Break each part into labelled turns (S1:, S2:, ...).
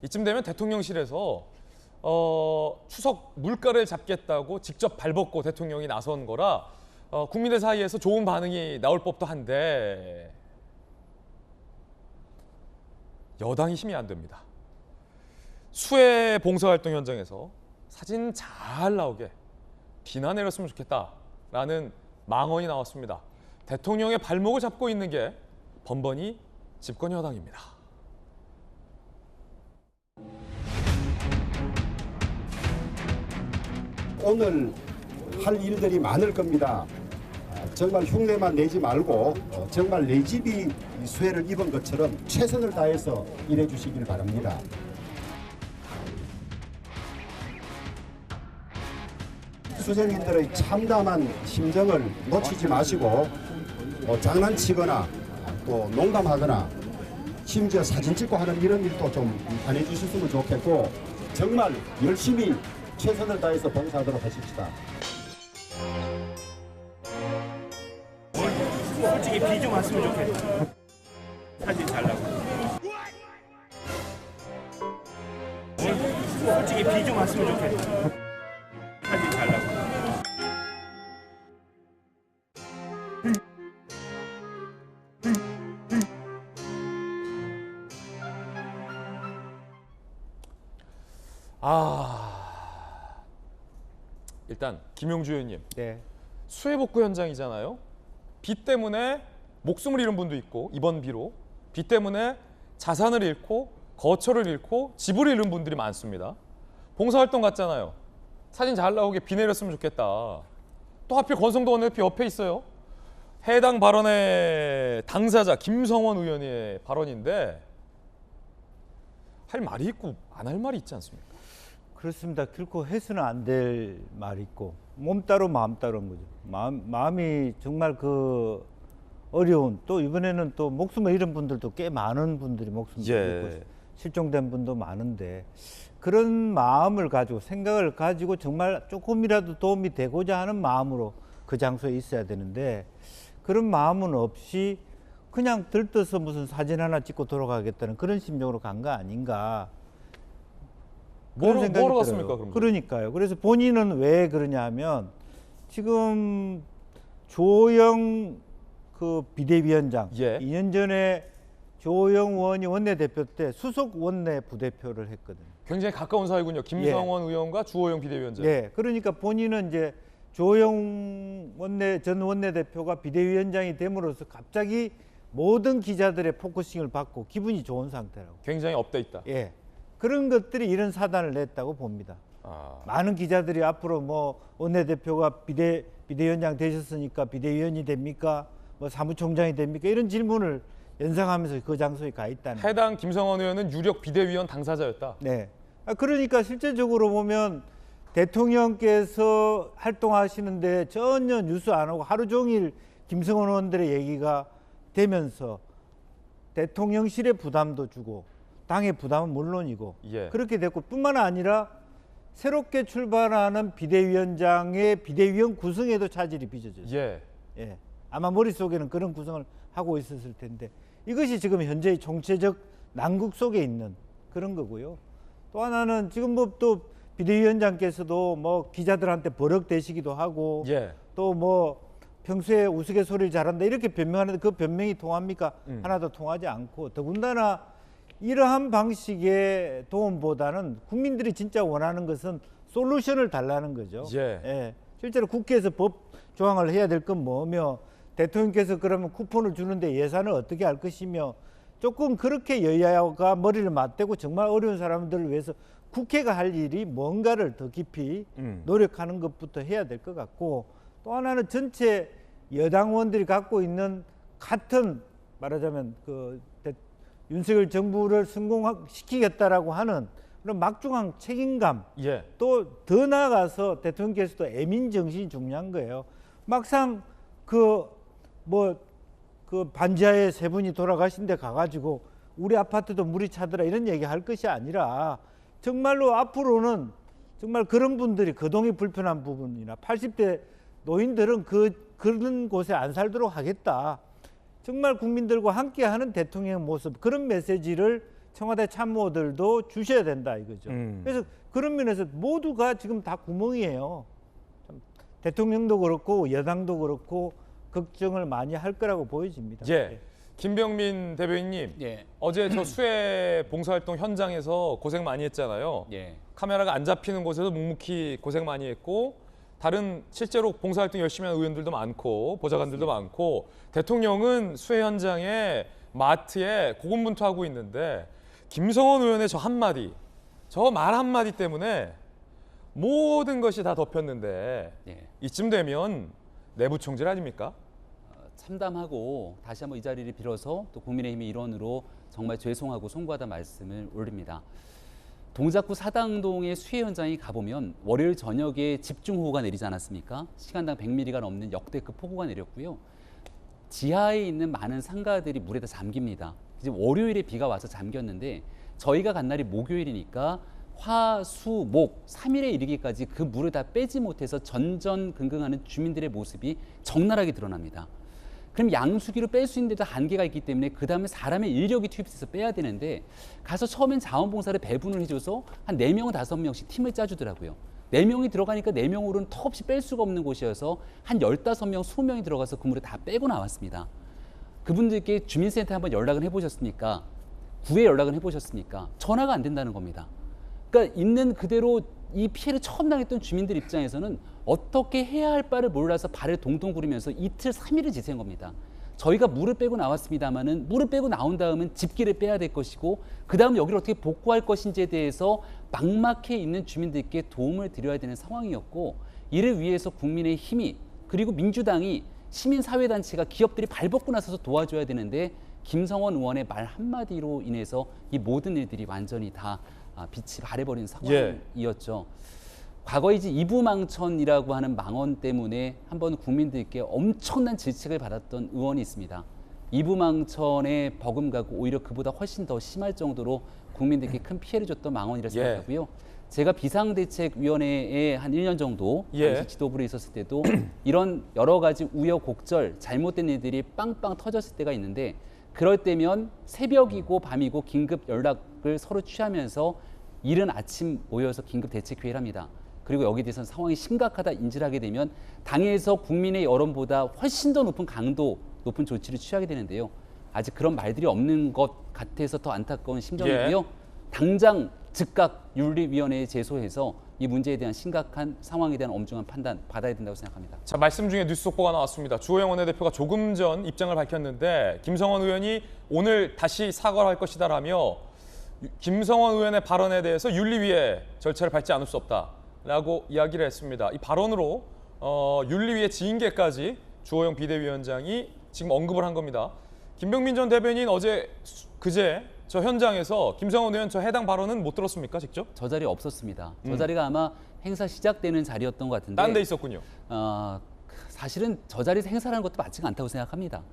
S1: 이쯤 되면 대통령실에서 추석 물가를 잡겠다고 직접 발벗고 대통령이 나선 거라 국민들 사이에서 좋은 반응이 나올 법도 한데 여당이 힘이 안 됩니다. 수해 봉사활동 현장에서 사진 잘 나오게 비나 내렸으면 좋겠다라는 망언이 나왔습니다. 대통령의 발목을 잡고 있는 게 번번이 집권 여당입니다.
S2: 오늘 할 일들이 많을 겁니다. 정말 흉내만 내지 말고 정말 내 집이 수해를 입은 것처럼 최선을 다해서 일해 주시길 바랍니다. 수재민들의 참담한 심정을 놓치지 마시고 장난치거나 또 농담하거나 심지어 사진 찍고 하는 이런 일도 좀 안 해주셨으면 좋겠고 정말 열심히 최선을 다해서 봉사하도록 하십시다.
S3: 솔직히 비 좀 왔으면 좋겠다. 사진 잘 나고. 솔직히 비 좀 왔으면 좋겠다. 사진 잘 나고.
S1: 일단 김용주 의원님,
S4: 네.
S1: 수해 복구 현장이잖아요. 비 때문에 목숨을 잃은 분도 있고 이번 비로 비 때문에 자산을 잃고 거처를 잃고 집을 잃은 분들이 많습니다. 봉사활동 갔잖아요. 사진 잘 나오게 비 내렸으면 좋겠다. 또 하필 권성동 원내대표 옆에 있어요. 해당 발언의 당사자 김성원 의원의 발언인데 할 말이 있고 안 할 말이 있지 않습니까?
S4: 그렇습니다. 결코 해서는 안 될 말이 있고 몸 따로 마음 따로인 거죠. 마음이 정말 그 어려운, 또 이번에는 또 목숨을 잃은 분들도 꽤 많은 분들이 목숨을 잃고 실종된 분도 많은데 그런 마음을 가지고 생각을 가지고 정말 조금이라도 도움이 되고자 하는 마음으로 그 장소에 있어야 되는데 그런 마음은 없이 그냥 들떠서 무슨 사진 하나 찍고 돌아가겠다는 그런 심정으로 간 거 아닌가.
S1: 뭐로 갔습니까? 그럼?
S4: 그러니까요. 그래서 본인은 왜 그러냐 하면 지금 조영 그 비대위원장 2년 전에 조영 의원이 원내대표 때 수석 원내 부대표를 했거든요.
S1: 굉장히 가까운 사이군요. 김성원 의원과 주호영 비대위원장.
S4: 예. 그러니까 본인은 이제 조영 전 원내대표가 비대위원장이 됨으로써 갑자기 모든 기자들의 포커싱을 받고 기분이 좋은 상태라고.
S1: 굉장히 업돼 있다.
S4: 예. 그런 것들이 이런 사단을 냈다고 봅니다. 많은 기자들이 앞으로 뭐 원내대표가 비대위원장 되셨으니까 비대위원이 됩니까? 뭐 사무총장이 됩니까? 이런 질문을 연상하면서 그 장소에 가 있다는.
S1: 해당 김성원 의원은 유력 비대위원 당사자였다.
S4: 네. 그러니까 실제적으로 보면 대통령께서 활동하시는데 전혀 뉴스 안 하고 하루 종일 김성원 의원들의 얘기가 되면서 대통령실의 부담도 주고 당의 부담은 물론이고 그렇게 됐고 뿐만 아니라 새롭게 출발하는 비대위원장의 비대위원 구성에도 차질이 빚어졌어요. 예. 아마 머릿속에는 그런 구성을 하고 있었을 텐데 이것이 지금 현재의 정체적 난국 속에 있는 그런 거고요. 또 하나는 지금 뭐 또 비대위원장께서도 뭐 기자들한테 버럭대시기도 하고 또 뭐 평소에 우스갯소리를 잘한다 이렇게 변명하는데 그 변명이 통합니까? 하나도 통하지 않고 더군다나 이러한 방식의 도움보다는 국민들이 진짜 원하는 것은 솔루션을 달라는 거죠. 예. 실제로 국회에서 법 조항을 해야 될 건 뭐며 대통령께서 그러면 쿠폰을 주는데 예산을 어떻게 할 것이며 조금 그렇게 여야가 머리를 맞대고 정말 어려운 사람들을 위해서 국회가 할 일이 뭔가를 더 깊이 노력하는 것부터 해야 될 것 같고 또 하나는 전체 여당 의원들이 갖고 있는 같은 말하자면 그 윤석열 정부를 성공시키겠다라고 하는 그런 막중한 책임감 또 더 나아가서 대통령께서도 애민 정신이 중요한 거예요. 막상 그 반지하에 세 분이 돌아가신 데 가가지고 우리 아파트도 물이 차더라 이런 얘기 할 것이 아니라 정말로 앞으로는 정말 그런 분들이 거동이 불편한 부분이나 80대 노인들은 그런 곳에 안 살도록 하겠다. 정말 국민들과 함께하는 대통령의 모습 그런 메시지를 청와대 참모들도 주셔야 된다 이거죠. 그래서 그런 면에서 모두가 지금 다 구멍이에요. 참 대통령도 그렇고 여당도 그렇고 걱정을 많이 할 거라고 보여집니다.
S1: 예. 김병민 대변인님,
S5: 예.
S1: 어제 저 수해 봉사활동 현장에서 고생 많이 했잖아요.
S5: 예.
S1: 카메라가 안 잡히는 곳에서 묵묵히 고생 많이 했고 다른 실제로 봉사활동 열심히 하는 의원들도 많고 보좌관들도 많고 대통령은 수해 현장에 마트에 고군분투하고 있는데 김성원 의원의 저 한마디, 저 말 한마디 때문에 모든 것이 다 덮였는데
S5: 예.
S1: 이쯤 되면 내부 총질 아닙니까?
S5: 참담하고 다시 한번 이 자리를 빌어서 또 국민의힘의 일원으로 정말 죄송하고 송구하다 말씀을 올립니다. 동작구 사당동의 수해 현장에 가보면 월요일 저녁에 집중호우가 내리지 않았습니까? 시간당 100mm가 넘는 역대급 폭우가 내렸고요. 지하에 있는 많은 상가들이 물에 다 잠깁니다. 이제 월요일에 비가 와서 잠겼는데 저희가 간 날이 목요일이니까 화, 수, 목 3일에 이르기까지 그 물을 다 빼지 못해서 전전긍긍하는 주민들의 모습이 적나라하게 드러납니다. 그럼 양수기로 뺄 수 있는 데도 한계가 있기 때문에 그 다음에 사람의 인력이 투입돼서 빼야 되는데 가서 처음엔 자원봉사를 배분을 해줘서 한 4명, 5명씩 팀을 짜주더라고요. 4명이 들어가니까 4명으로는 턱없이 뺄 수가 없는 곳이어서 한 15명, 20명이 들어가서 그 물을 다 빼고 나왔습니다. 그분들께 주민센터에 한번 연락을 해보셨습니까? 구에 연락을 해보셨습니까? 전화가 안 된다는 겁니다. 그러니까 있는 그대로 이 피해를 처음 당했던 주민들 입장에서는 어떻게 해야 할 바를 몰라서 발을 동동 구르면서 이틀, 3일을 지새운 겁니다. 저희가 물을 빼고 나왔습니다마는 물을 빼고 나온 다음은 집기를 빼야 될 것이고 그 다음 여기를 어떻게 복구할 것인지에 대해서 막막해 있는 주민들께 도움을 드려야 되는 상황이었고 이를 위해서 국민의힘이 그리고 민주당이 시민사회단체가 기업들이 발벗고 나서서 도와줘야 되는데 김성원 의원의 말 한마디로 인해서 이 모든 일들이 완전히 다 빛이 발해버린 상황이었죠. 과거 이제 이부망천이라고 하는 망언 때문에 한번 국민들께 엄청난 질책을 받았던 의원이 있습니다. 이부망천에 버금가고 오히려 그보다 훨씬 더 심할 정도로 국민들께 큰 피해를 줬던 망언이라 생각하고요. 제가 비상대책위원회에 한 1년 정도 당시 지도부로 있었을 때도 이런 여러 가지 우여곡절, 잘못된 일들이 빵빵 터졌을 때가 있는데 그럴 때면 새벽이고 밤이고 긴급 연락을 서로 취하면서 이른 아침 모여서 긴급 대책회의를 합니다. 그리고 여기에 대해서는 상황이 심각하다 인지를 하게 되면 당에서 국민의 여론보다 훨씬 더 높은 강도, 높은 조치를 취하게 되는데요. 아직 그런 말들이 없는 것 같아서 더 안타까운 심정이고요. 당장 즉각 윤리위원회에 제소해서 이 문제에 대한 심각한 상황에 대한 엄중한 판단 받아야 된다고 생각합니다.
S1: 자, 말씀 중에 뉴스 속보가 나왔습니다. 주호영 원내대표가 조금 전 입장을 밝혔는데 김성원 의원이 오늘 다시 사과를 할 것이다라며 김성원 의원의 발언에 대해서 윤리위의 절차를 밟지 않을 수 없다라고 이야기를 했습니다. 이 발언으로 윤리위의 징계까지 주호영 비대위원장이 지금 언급을 한 겁니다. 김병민 전 대변인 그제 저 현장에서 김성원 의원 저 해당 발언은 못 들었습니까, 직접?
S5: 저 자리에 없었습니다. 저 자리가 아마 행사 시작되는 자리였던 것 같은데.
S1: 딴 데 있었군요.
S5: 사실은 저 자리에서 행사라는 것도 맞지가 않다고 생각합니다.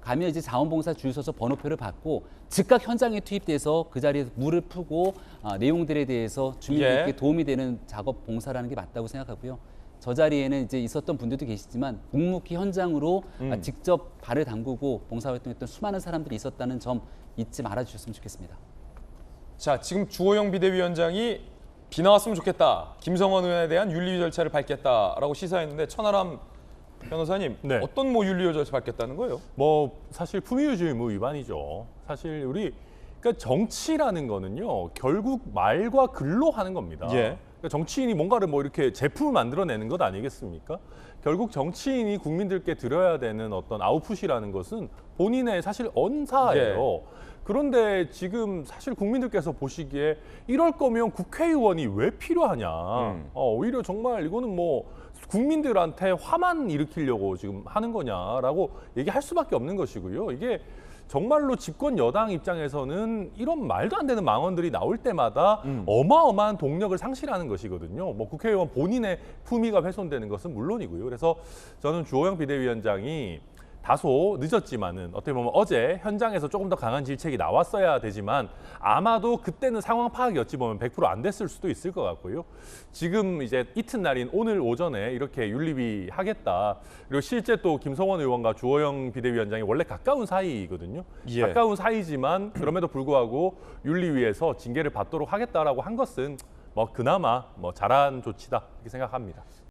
S5: 가면 이제 자원봉사 줄 서서 번호표를 받고 즉각 현장에 투입돼서 그 자리에서 물을 푸고 내용들에 대해서 주민들께 도움이 되는 작업 봉사라는 게 맞다고 생각하고요. 저 자리에는 이제 있었던 분들도 계시지만 묵묵히 현장으로 직접 발을 담그고 봉사활동했던 수많은 사람들이 있었다는 점 잊지 말아주셨으면 좋겠습니다.
S1: 자, 지금 주호영 비대위원장이 비 나왔으면 좋겠다. 김성원 의원에 대한 윤리 절차를 밟겠다라고 시사했는데 천하람 변호사님, 어떤 윤리 절차 밟겠다는 거예요?
S6: 사실 품위유지 의무 위반이죠. 사실 그러니까 정치라는 거는요, 결국 말과 글로 하는 겁니다. 그러니까 정치인이 뭔가를 이렇게 제품을 만들어내는 것 아니겠습니까? 결국 정치인이 국민들께 드려야 되는 어떤 아웃풋이라는 것은 본인의 사실 언사예요. 그런데 지금 사실 국민들께서 보시기에 이럴 거면 국회의원이 왜 필요하냐. 오히려 정말 이거는 국민들한테 화만 일으키려고 지금 하는 거냐라고 얘기할 수밖에 없는 것이고요. 이게 정말로 집권 여당 입장에서는 이런 말도 안 되는 망언들이 나올 때마다 어마어마한 동력을 상실하는 것이거든요. 국회의원 본인의 품위가 훼손되는 것은 물론이고요. 그래서 저는 주호영 비대위원장이 다소 늦었지만은 어떻게 보면 어제 현장에서 조금 더 강한 질책이 나왔어야 되지만 아마도 그때는 상황 파악이 어찌 보면 100% 안 됐을 수도 있을 것 같고요. 지금 이제 이튿날인 오늘 오전에 이렇게 윤리위 하겠다. 그리고 실제 또 김성원 의원과 주호영 비대위원장이 원래 가까운 사이거든요.
S1: 예.
S6: 가까운 사이지만 그럼에도 불구하고 윤리위에서 징계를 받도록 하겠다라고 한 것은 뭐 그나마 뭐 잘한 조치다 이렇게 생각합니다.